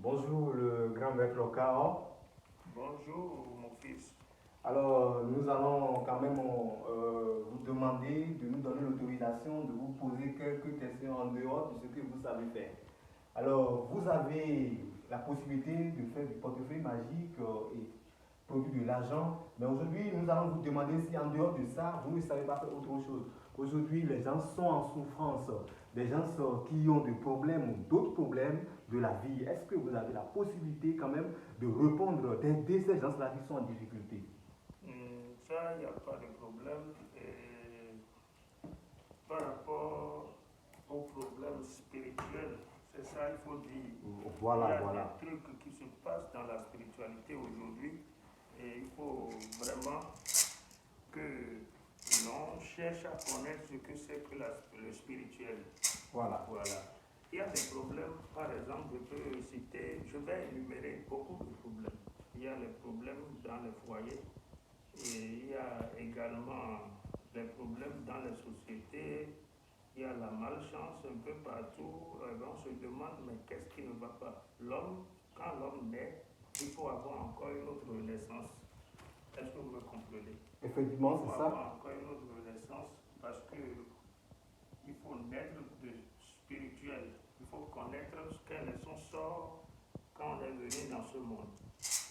Bonjour le grand maître Lokao. Bonjour mon fils. Alors nous allons quand même vous demander de nous donner l'autorisation de vous poser quelques questions en dehors de ce que vous savez faire. Alors vous avez la possibilité de faire du portefeuille magique et produire de l'argent, mais aujourd'hui nous allons vous demander si en dehors de ça vous ne savez pas faire autre chose. Aujourd'hui les gens sont en souffrance, des gens qui ont des problèmes ou d'autres problèmes de la vie. Est-ce que vous avez la possibilité quand même de répondre, d'aider ces gens-là qui sont en difficulté? Ça, il n'y a pas de problème. Et par rapport aux problèmes spirituels, c'est ça, il faut dire. Il y Voilà, a voilà. des trucs qui se passent dans la spiritualité aujourd'hui et il faut vraiment que l'on cherche à connaître ce que c'est que le spirituel. Voilà. Voilà. Il y a des problèmes, par exemple, je peux citer, je vais énumérer beaucoup de problèmes. Il y a les problèmes dans les foyers et il y a également les problèmes dans les sociétés, il y a la malchance un peu partout. On se demande, mais qu'est-ce qui ne va pas? L'homme, quand l'homme naît, il faut avoir encore une autre naissance. Est-ce que vous me comprenez? Effectivement, Il faut c'est ça. avoir encore une autre naissance parce que il faut naître de spirituel. Il faut connaître quel est son sort quand on est venu dans ce monde.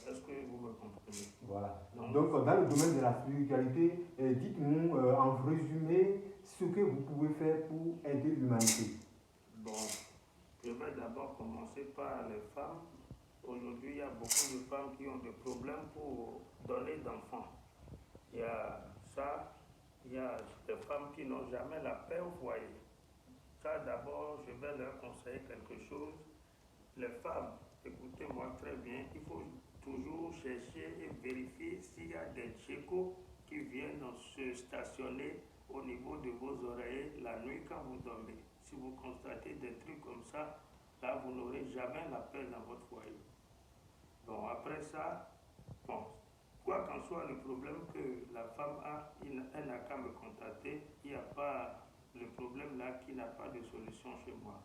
Est-ce que vous me comprenez? Voilà. Donc, dans le domaine de la spiritualité, dites-nous en résumé ce que vous pouvez faire pour aider l'humanité. Bon, je vais d'abord commencer par les femmes. Aujourd'hui, il y a beaucoup de femmes qui ont des problèmes pour donner d'enfants. Il y a ça, il y a des femmes qui n'ont jamais la paix au foyer. Ça, d'abord, je vais leur conseiller quelque chose. Les femmes, écoutez-moi très bien, il faut toujours chercher et vérifier s'il y a des tchécos qui viennent se stationner au niveau de vos oreilles la nuit quand vous dormez. Si vous constatez des trucs comme ça, là, vous n'aurez jamais la paix dans votre foyer. Bon, après ça, bon, quoi qu'en soit le problème que la femme a, elle n'a qu'à me contacter. Il n'y a pas le problème là qui n'a pas de solution chez moi.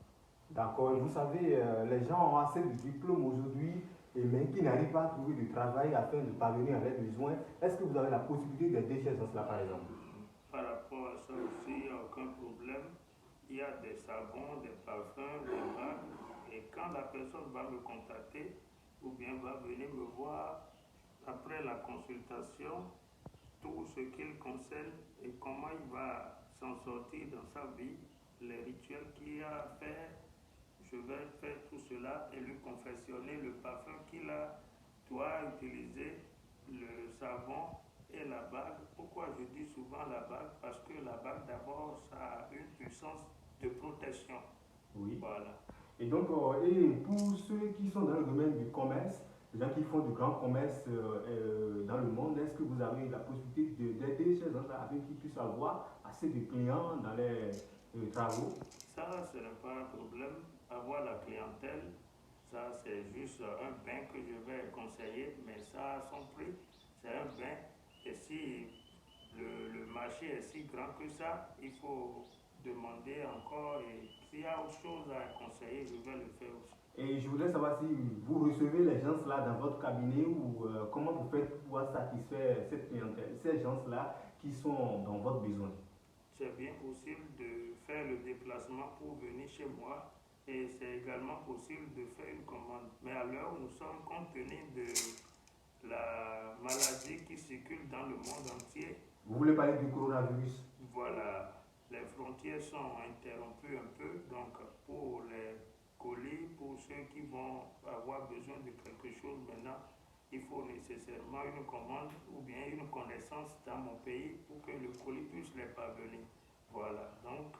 D'accord. Et vous savez, les gens ont assez de diplômes aujourd'hui, mais qui n'arrivent pas à trouver du travail afin de parvenir à leurs besoins. Est-ce que vous avez la possibilité d'aider ces gens-là, par exemple? Par rapport à ça aussi, il n'y a aucun problème. Il y a des savons, des parfums, des bagues. Et quand la personne va me contacter ou bien va venir me voir après la consultation, tout ce qu'il concerne et comment il va s'en sortir dans sa vie, les rituels qu'il a à faire, je vais faire tout cela et lui confectionner le parfum qu'il doit utiliser, le savon et la bague. Pourquoi je dis souvent la bague? Parce que la bague d'abord, ça a une puissance de protection. Oui. Voilà. Et donc, et pour ceux qui sont dans le domaine du commerce, les gens qui font du grand commerce dans le monde, est-ce que vous avez la possibilité d'aider ces gens-là afin qu'ils puissent avoir assez de clients dans les travaux? Ça, ce n'est pas un problème. Avoir la clientèle, ça, c'est juste un bain que je vais conseiller, mais ça a son prix. C'est un bain. Et si le marché est si grand que ça, il faut demander encore. Et s'il y a autre chose à conseiller, je vais le faire aussi. Et je voudrais savoir si vous recevez les gens-là dans votre cabinet ou comment vous faites pour pouvoir satisfaire cette clientèle, ces gens-là qui sont dans votre besoin. C'est bien possible de faire le déplacement pour venir chez moi et c'est également possible de faire une commande. Mais à l'heure où nous sommes, compte tenu de la maladie qui circule dans le monde entier, Vous voulez parler du coronavirus? voilà, les frontières sont interrompues un peu. Donc pour les colis, pour ceux qui vont avoir besoin de quelque chose maintenant, il faut nécessairement une commande ou bien une connaissance dans mon pays pour que le colis puisse les parvenir. Voilà, donc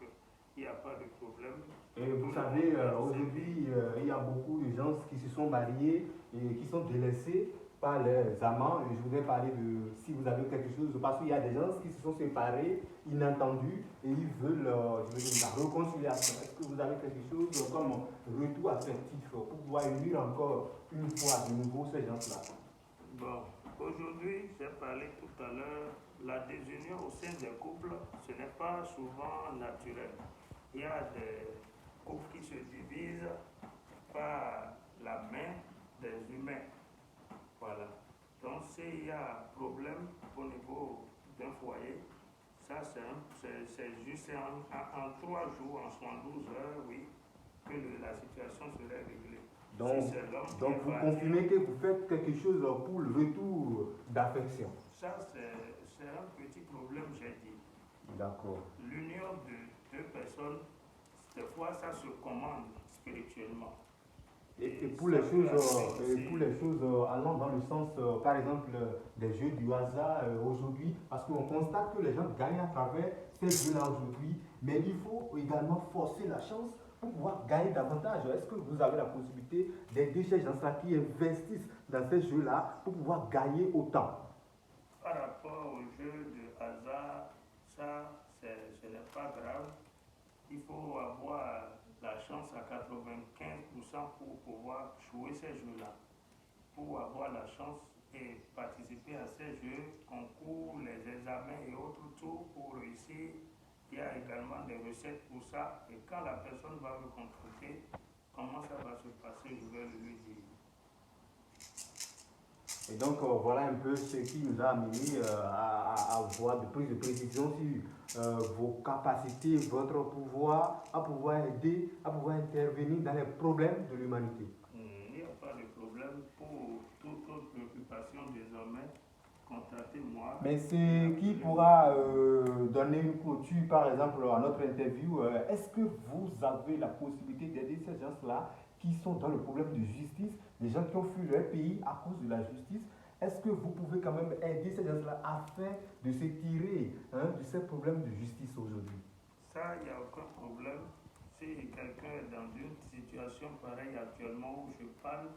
il n'y a pas de problème. Et vous savez, aujourd'hui, il y a beaucoup de gens qui se sont mariés et qui sont délaissés par leurs amants. Et je voudrais parler de si vous avez quelque chose, parce qu'il y a des gens qui se sont séparés, inattendus, et ils veulent, je veux dire, la réconciliation. Est-ce que vous avez quelque chose comme retour affectif pour pouvoir unir encore une fois de nouveau ces gens-là? Bon, aujourd'hui, j'ai parlé tout à l'heure, la désunion au sein des couples, ce n'est pas souvent naturel. Il y a des couples qui se divisent par la main, problème au niveau d'un foyer, ça c'est juste en 3 jours, en 72 heures, oui, que la situation serait réglée. Donc vous confirmez que vous faites quelque chose pour le retour d'affection. Ça, c'est un petit problème, j'ai dit. D'accord. L'union de deux personnes, des fois, ça se commande spirituellement. Et pour les choses allant dans le sens, par exemple, des jeux du hasard aujourd'hui, parce qu'on constate que les gens gagnent à travers ces jeux-là aujourd'hui, mais il faut également forcer la chance pour pouvoir gagner davantage. Est-ce que vous avez la possibilité d'aider ces gens-là qui investissent dans ces jeux-là pour pouvoir gagner autant? Par rapport aux jeux de hasard, ça, ce n'est pas grave. Il faut avoir la chance à 95% pour pouvoir jouer ces jeux-là. Pour avoir la chance et participer à ces jeux, concours, les examens et autres tours pour réussir. Il y a également des recettes pour ça. Et quand la personne va me contacter, comment ça va se passer, je vais lui dire. Et donc voilà un peu ce qui nous a amené à avoir de plus de précision sur vos capacités, votre pouvoir, à pouvoir aider, à pouvoir intervenir dans les problèmes de l'humanité. Il n'y a pas de problème pour toute autre préoccupation désormais. Contactez-moi. Mais ce qui pourra donner une clôture, par exemple, à notre interview, est-ce que vous avez la possibilité d'aider ces gens-là qui sont dans le problème de justice, des gens qui ont fui leur pays à cause de la justice? Est-ce que vous pouvez quand même aider ces gens-là afin de se tirer de ces problèmes de justice aujourd'hui? Ça, il n'y a aucun problème. Si quelqu'un est dans une situation pareille actuellement où je parle,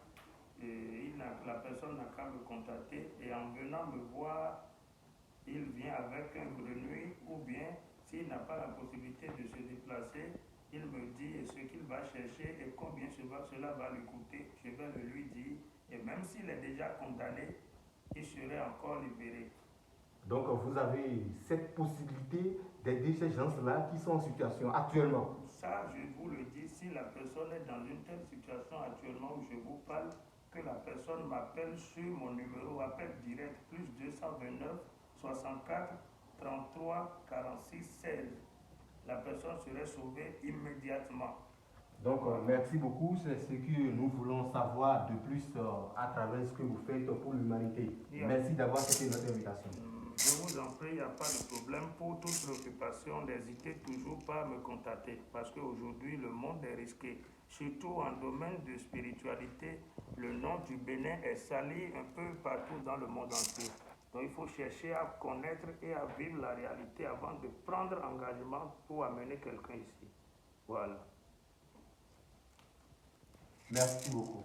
et la personne n'a qu'à me contacter et en venant me voir, il vient avec un grenouille ou bien s'il n'a pas la possibilité de se déplacer, il me dit ce qu'il va chercher et combien cela va lui coûter. Je vais le lui dire et même s'il est déjà condamné, il serait encore libéré. Donc vous avez cette possibilité d'aider ces gens-là qui sont en situation actuellement? Ça, je vous le dis, si la personne est dans une telle situation actuellement où je vous parle, que la personne m'appelle sur mon numéro, appel direct, plus 229 64 33 46 16. La personne serait sauvée immédiatement. Donc, merci beaucoup. C'est ce que nous voulons savoir de plus à travers ce que vous faites pour l'humanité. Merci d'avoir accepté notre invitation. Je vous en prie, il n'y a pas de problème. Pour toute préoccupation, n'hésitez toujours pas à me contacter parce qu'aujourd'hui, le monde est risqué. Surtout en domaine de spiritualité, le nom du Bénin est sali un peu partout dans le monde entier. Donc, il faut chercher à connaître et à vivre la réalité avant de prendre engagement pour amener quelqu'un ici. Voilà. Merci beaucoup.